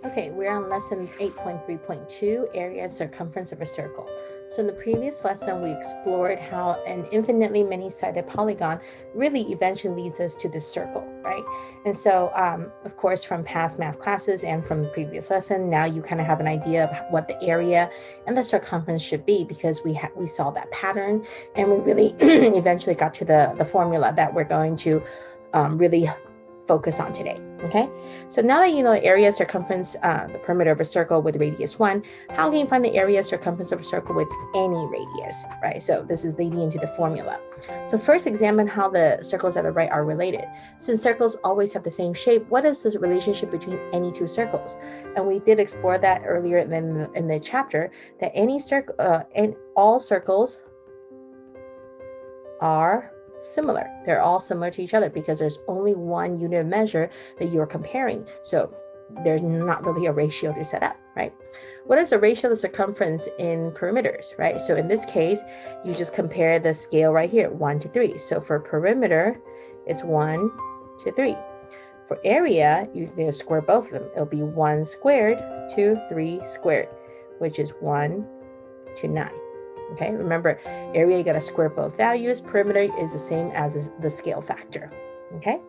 Okay, we're on lesson 8.3.2, area and circumference of a circle. So in the previous lesson, we explored how an infinitely many-sided polygon really eventually leads us to this circle, right? And so, of course, from past math classes and from the previous lesson, now you kind of have an idea of what the area and the circumference should be because we saw that pattern and we really eventually got to the formula that we're going to really focus on today. Okay, so now that you know the area, circumference, the perimeter of a circle with radius 1, how can you find the area, circumference of a circle with any radius, right? So this is leading into the formula. So first examine how the circles at the right are related. Since circles always have the same shape, what is the relationship between any two circles? And we did explore that earlier in the chapter, that any circle and all circles are similar. They're all similar to each other because there's only one unit of measure that you're comparing. So there's not really a ratio to set up, right? What is the ratio of the circumference in perimeters, right? So in this case, you just compare the scale right here, 1 to 3. So for perimeter, it's 1 to 3. For area, you need to square both of them. It'll be 1 squared to 3 squared, which is 1 to 9. Okay, remember, area, you got to square both values. Perimeter is the same as the scale factor. Okay,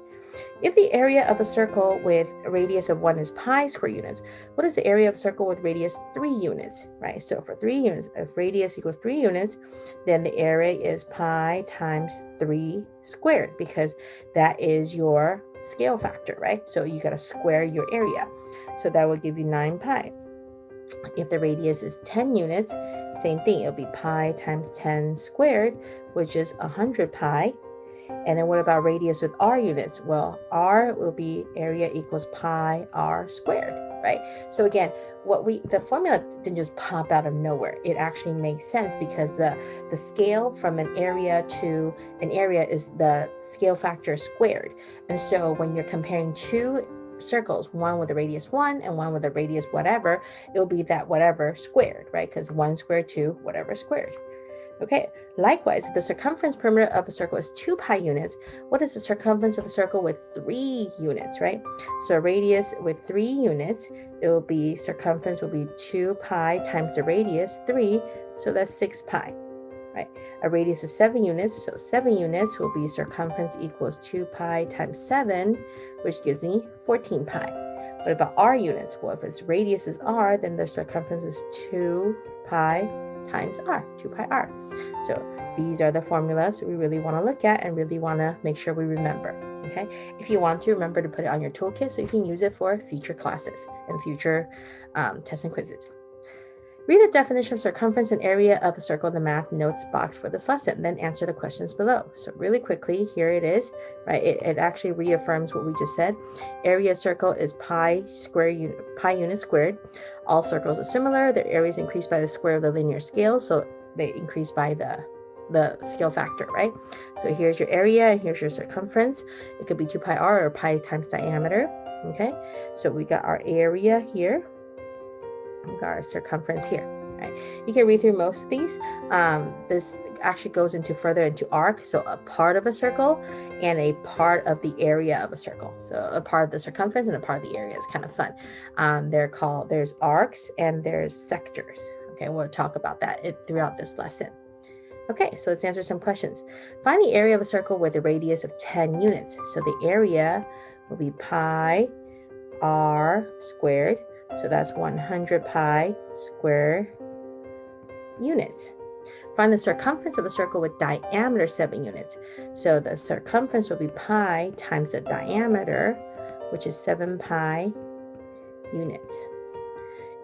if the area of a circle with a radius of 1 is pi square units, what is the area of a circle with radius 3 units, right? So for 3 units, if radius equals 3 units, then the area is pi times 3 squared because that is your scale factor, right? So you got to square your area. So that will give you 9 pi. If the radius is 10 units, same thing, it'll be pi times 10 squared, which is 100 pi. And then what about radius with r units? Well, r will be area equals pi r squared, right? So again, the formula didn't just pop out of nowhere. It actually makes sense because the scale from an area to an area is the scale factor squared. And so when you're comparing two circles, one with a radius 1 and one with a radius whatever, it'll be that whatever squared, right? Because 1 squared, 2, whatever squared. Okay, likewise, if the circumference perimeter of a circle is 2 pi units, what is the circumference of a circle with 3 units, right? So a radius with 3 units, it will be, circumference will be 2 pi times the radius, 3, so that's 6 pi. Right. A radius is 7 units, so 7 units will be circumference equals 2 pi times 7, which gives me 14 pi. What about r units? Well, if its radius is r, then the circumference is 2 pi times r, 2 pi r. So these are the formulas we really want to look at and really want to make sure we remember. Okay. If you want to, remember to put it on your toolkit so you can use it for future classes and future tests and quizzes. Read the definition of circumference and area of a circle in the math notes box for this lesson, then answer the questions below. So really quickly, here it is, right? It actually reaffirms what we just said. Area of circle is pi units squared. All circles are similar. Their areas increase by the square of the linear scale, so they increase by the scale factor, right? So here's your area, and here's your circumference. It could be 2 pi r or pi times diameter, okay? So we got our area here. We've got our circumference here, right? You can read through most of these. This actually goes into further into arc, so a part of a circle and a part of the area of a circle. So a part of the circumference and a part of the area is kind of fun. There's arcs and there's sectors. Okay, we'll talk about that throughout this lesson. Okay, so let's answer some questions. Find the area of a circle with a radius of 10 units. So the area will be pi r squared. So that's 100 pi square units. Find the circumference of a circle with diameter 7 units. So the circumference will be pi times the diameter, which is 7 pi units.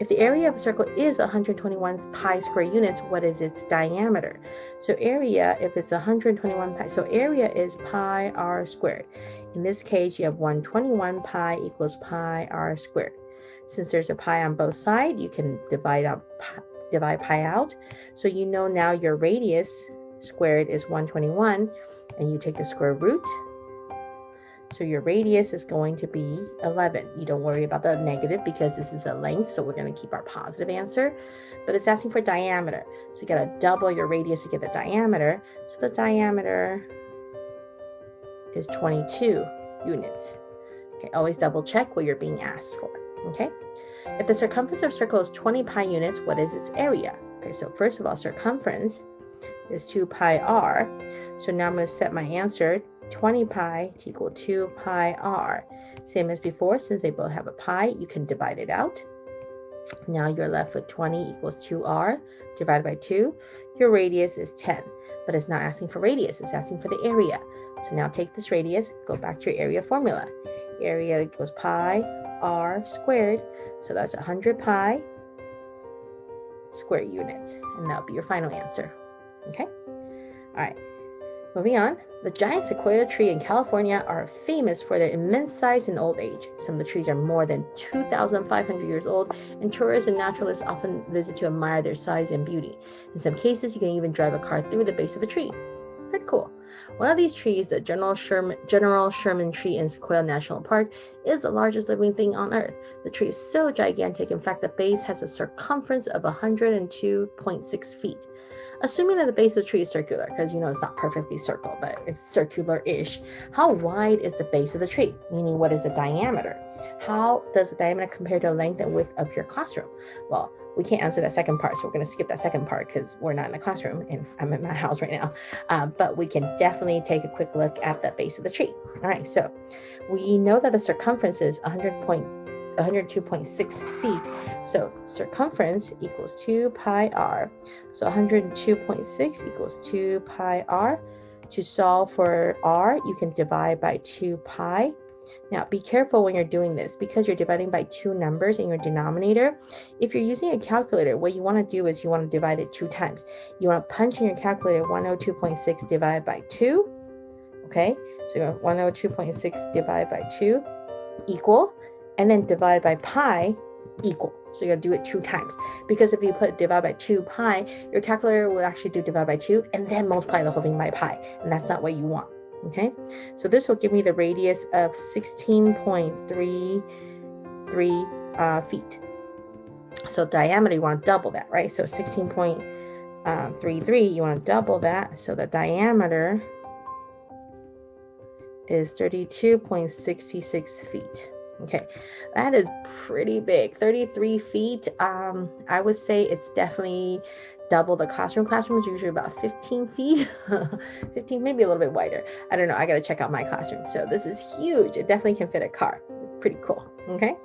If the area of a circle is 121 pi square units, what is its diameter? So area, if it's 121 pi, so area is pi r squared. In this case, you have 121 pi equals pi r squared. Since there's a pi on both sides, you can divide pi out. So you know now your radius squared is 121, and you take the square root. So your radius is going to be 11. You don't worry about the negative because this is a length, so we're going to keep our positive answer. But it's asking for diameter. So you got to double your radius to get the diameter. So the diameter is 22 units. Okay, always double check what you're being asked for. Okay, If the circumference of a circle is 20 pi units, what is its area? Okay, so first of all, circumference is 2 pi r. So now I'm going to set my answer 20 pi to equal 2 pi r. Same as before, since they both have a pi, you can divide it out. Now you're left with 20 equals 2r divided by 2. Your radius is 10, but it's not asking for radius, it's asking for the area. So now take this radius, go back to your area formula. Area equals pi r squared, so that's 100 pi square units, and that'll be your final answer. Okay? All right. Moving on, the giant sequoia tree in California are famous for their immense size and old age. Some of the trees are more than 2,500 years old, and tourists and naturalists often visit to admire their size and beauty. In some cases, you can even drive a car through the base of a tree. Pretty cool. One of these trees, the General Sherman tree in Sequoia National Park, is the largest living thing on Earth. The tree is so gigantic, in fact, the base has a circumference of 102.6 feet. Assuming that the base of the tree is circular, because it's not perfectly circle, but it's circular-ish, how wide is the base of the tree? Meaning, what is the diameter? How does the diameter compare to the length and width of your classroom? Well, we can't answer that second part, so we're going to skip that second part because we're not in the classroom and I'm in my house right now. But we can definitely take a quick look at the base of the tree. All right, so we know that the circumference is 102.6 feet. So circumference equals 2 pi r. So 102.6 equals 2 pi r. To solve for r, you can divide by 2 pi. Now, be careful when you're doing this because you're dividing by two numbers in your denominator. If you're using a calculator, what you want to do is you want to divide it 2 times. You want to punch in your calculator 102.6 divided by 2. Okay, so you want 102.6 divided by 2 equal, and then divided by pi equal. So you're going to do it 2 times, because if you put divide by 2 pi, your calculator will actually do divide by 2 and then multiply the whole thing by pi, and that's not what you want. Okay, so this will give me the radius of 16.33 feet. So diameter, you want to double that, right? So 16.33, you want to double that. So the diameter is 32.66 feet. Okay, that is pretty big. 33 feet. I would say it's definitely double the classroom. Classroom is usually about 15 feet, 15, maybe a little bit wider. I don't know. I got to check out my classroom. So this is huge. It definitely can fit a car. Pretty cool. Okay.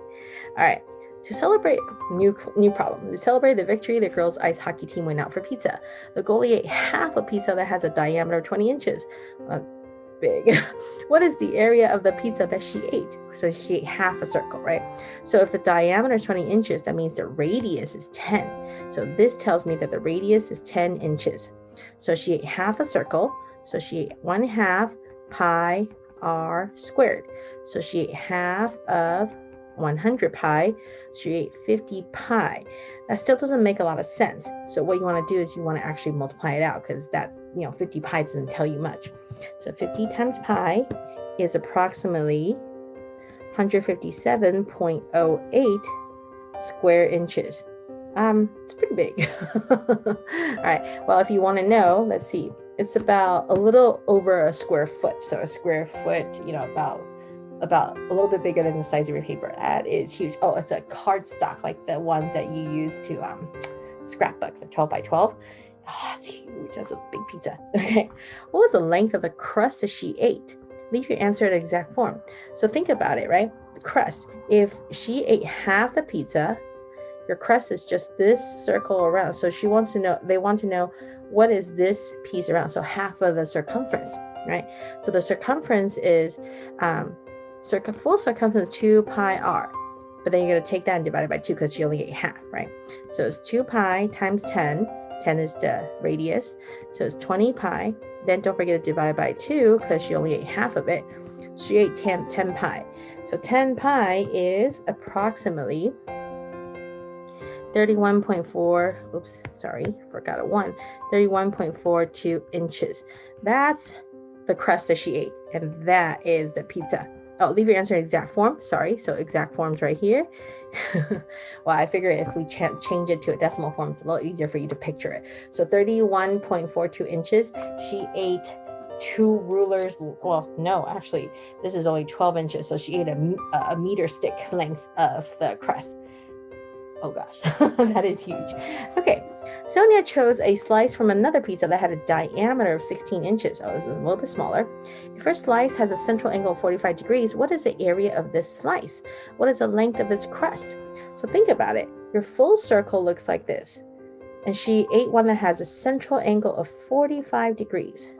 All right. To celebrate, new problem. To celebrate the victory, the girls' ice hockey team went out for pizza. The goalie ate half a pizza that has a diameter of 20 inches. Big. What is the area of the pizza that she ate? So she ate half a circle, right? So if the diameter is 20 inches, that means the radius is 10. So this tells me that the radius is 10 inches. So she ate half a circle. So she ate 1/2 pi r squared. So she ate half of 100 pi. She ate 50 pi. That still doesn't make a lot of sense. So what you want to do is you want to actually multiply it out, because that 50 pi doesn't tell you much. So 50 times pi is approximately 157.08 square inches. It's pretty big. All right. Well, if you want to know, let's see. It's about a little over a square foot. So a square foot, about a little bit bigger than the size of your paper. That is huge. Oh, it's a cardstock, like the ones that you use to scrapbook, the 12 by 12. Oh, that's huge. That's a big pizza. Okay. What was the length of the crust that she ate? Leave your answer in exact form. So think about it, right? The crust. If she ate half the pizza, your crust is just this circle around. So they want to know what is this piece around. So half of the circumference, right? So the circumference is full circumference 2 pi r. But then you're going to take that and divide it by 2 because she only ate half, right? So it's 2 pi times 10. 10 is the radius. So it's 20 pi. Then don't forget to divide by 2 because she only ate half of it. She ate 10 pi. So 10 pi is approximately 31.42 inches. That's the crust that she ate. And that is the pizza. Oh, leave your answer in exact form. Sorry. So exact form's right here. Well, I figure if we change it to a decimal form, it's a little easier for you to picture it. So 31.42 inches. She ate 2 rulers. Well, no, actually, this is only 12 inches. So she ate a meter stick length of the crust. Oh gosh, that is huge. Okay, Sonia chose a slice from another pizza that had a diameter of 16 inches. Oh, this is a little bit smaller. If her slice has a central angle of 45 degrees, what is the area of this slice? What is the length of its crust? So think about it. Your full circle looks like this. And she ate one that has a central angle of 45 degrees,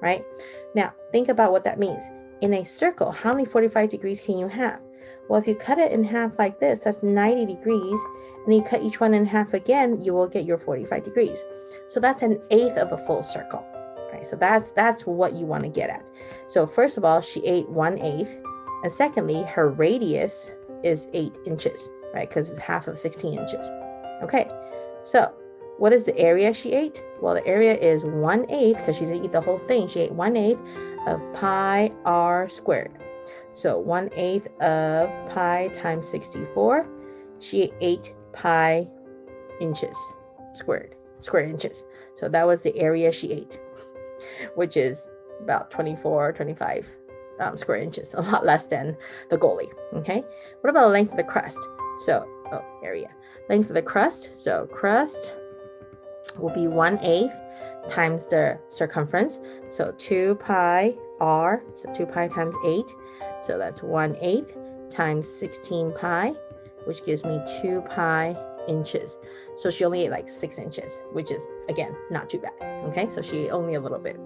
right? Now, think about what that means. In a circle, how many 45 degrees can you have? Well, if you cut it in half like this, that's 90 degrees, and you cut each one in half again, you will get your 45 degrees. So that's an eighth of a full circle, right? So that's what you want to get at. So first of all, she ate 1/8, and secondly, her radius is 8 inches, right? Because it's half of 16 inches. Okay, so what is the area she ate? Well, the area is 1/8, because she didn't eat the whole thing. She ate 1/8 of pi r squared. So 1/8 of pi times 64. She ate 8 pi inches squared, square inches. So that was the area she ate, which is about 24, 25 square inches, a lot less than the goalie. Okay. What about the length of the crust? So, area. Length of the crust. So crust will be 1/8 times the circumference. So 2 pi r, so 2 pi times 8. So that's 1/8 times 16 pi, which gives me 2 pi inches. So she only ate like 6 inches, which is, again, not too bad. Okay, so she ate only a little bit.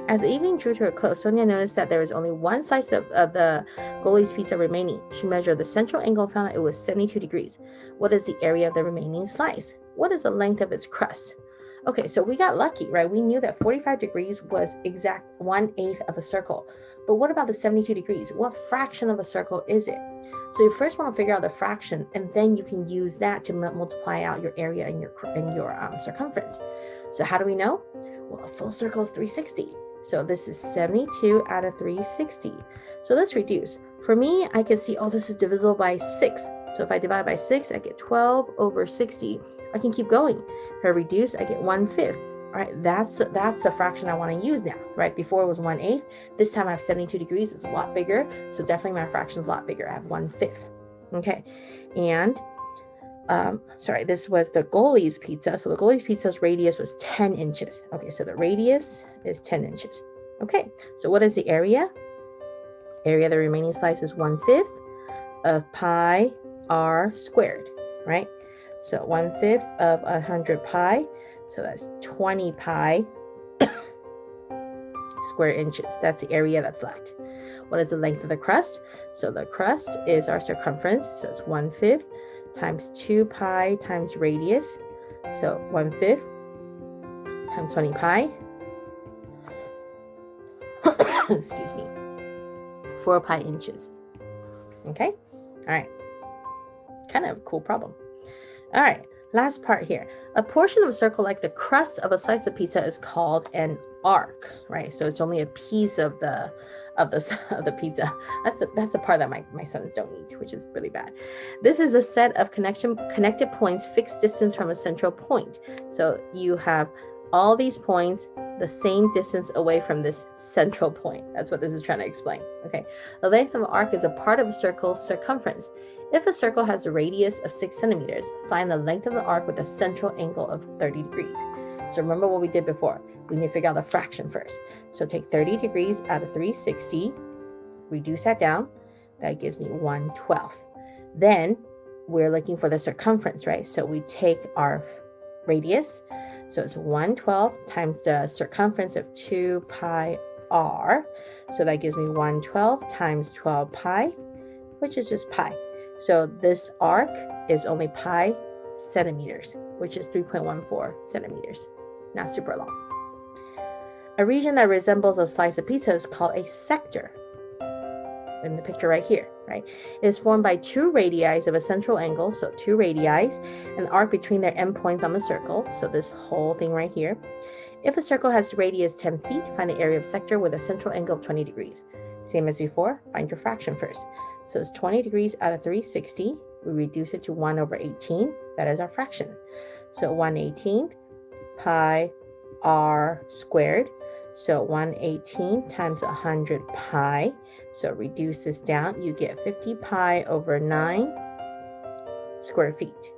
As the evening drew to a close, Sonia noticed that there was only one slice of the goalie's pizza remaining. She measured the central angle and found that it was 72 degrees. What is the area of the remaining slice? What is the length of its crust? Okay, so we got lucky, right? We knew that 45 degrees was exact 1/8 of a circle. But what about the 72 degrees? What fraction of a circle is it? So you first want to figure out the fraction, and then you can use that to multiply out your area and your circumference. So how do we know? Well, a full circle is 360. So this is 72 out of 360. So let's reduce. For me, I can see, this is divisible by 6. So if I divide by 6, I get 12 over 60. I can keep going. If I reduce, I get 1/5. All right, that's the fraction I want to use now, right? Before it was 1/8. This time I have 72 degrees. It's a lot bigger. So definitely my fraction is a lot bigger. I have 1/5. Okay. And this was the goalie's pizza. So the goalie's pizza's radius was 10 inches. Okay, so the radius is 10 inches. Okay, so what is the area? Area of the remaining slice is 1/5 of pi r squared, right? So 1/5 of 100 pi, so that's 20 pi square inches. That's the area that's left. What is the length of the crust? So the crust is our circumference, so it's 1/5 times 2 pi times radius, so 1/5 times 20 pi, excuse me, 4 pi inches. Okay, all right, kind of a cool problem. All right, last part here. A portion of a circle like the crust of a slice of pizza is called an arc, right? So it's only a piece of the pizza. That's the part that my sons don't eat, which is really bad. This is a set of connected points fixed distance from a central point. So you have all these points the same distance away from this central point. That's what this is trying to explain. Okay, the length of an arc is a part of a circle's circumference. If a circle has a radius of 6 centimeters, find the length of the arc with a central angle of 30 degrees. So remember what we did before. We need to figure out the fraction first. So take 30 degrees out of 360, reduce that down. That gives me 1/12. Then we're looking for the circumference, right? So we take our radius. So it's 1/12 times the circumference of 2 pi r. So that gives me 1/12 times 12 pi, which is just pi. So this arc is only pi centimeters, which is 3.14 centimeters. Not super long. A region that resembles a slice of pizza is called a sector. In the picture right here, right? It is formed by 2 radii of a central angle, so 2 radii, and the arc between their endpoints on the circle, so this whole thing right here. If a circle has radius 10 feet, find the area of sector with a central angle of 20 degrees. Same as before, find your fraction first. So it's 20 degrees out of 360. We reduce it to 1/18. That is our fraction. So 1/18 pi r squared. So 1/18 times 100 pi. So reduce this down. You get 50 pi over 9 square feet,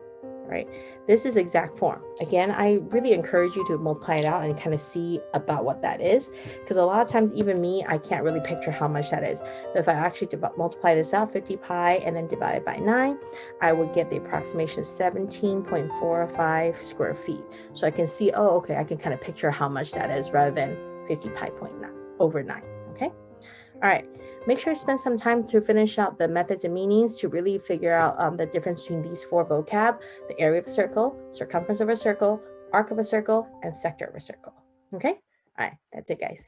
right? This is exact form. Again, I really encourage you to multiply it out and kind of see about what that is, because a lot of times, even me, I can't really picture how much that is. But if I actually multiply this out, 50 pi, and then divide it by 9, I would get the approximation of 17.45 square feet. So I can see, oh, okay, I can kind of picture how much that is rather than 50 pi point 9 over 9, okay? All right, make sure to spend some time to finish out the methods and meanings to really figure out the difference between these 4 vocab: the area of a circle, circumference of a circle, arc of a circle, and sector of a circle. Okay? All right, that's it, guys.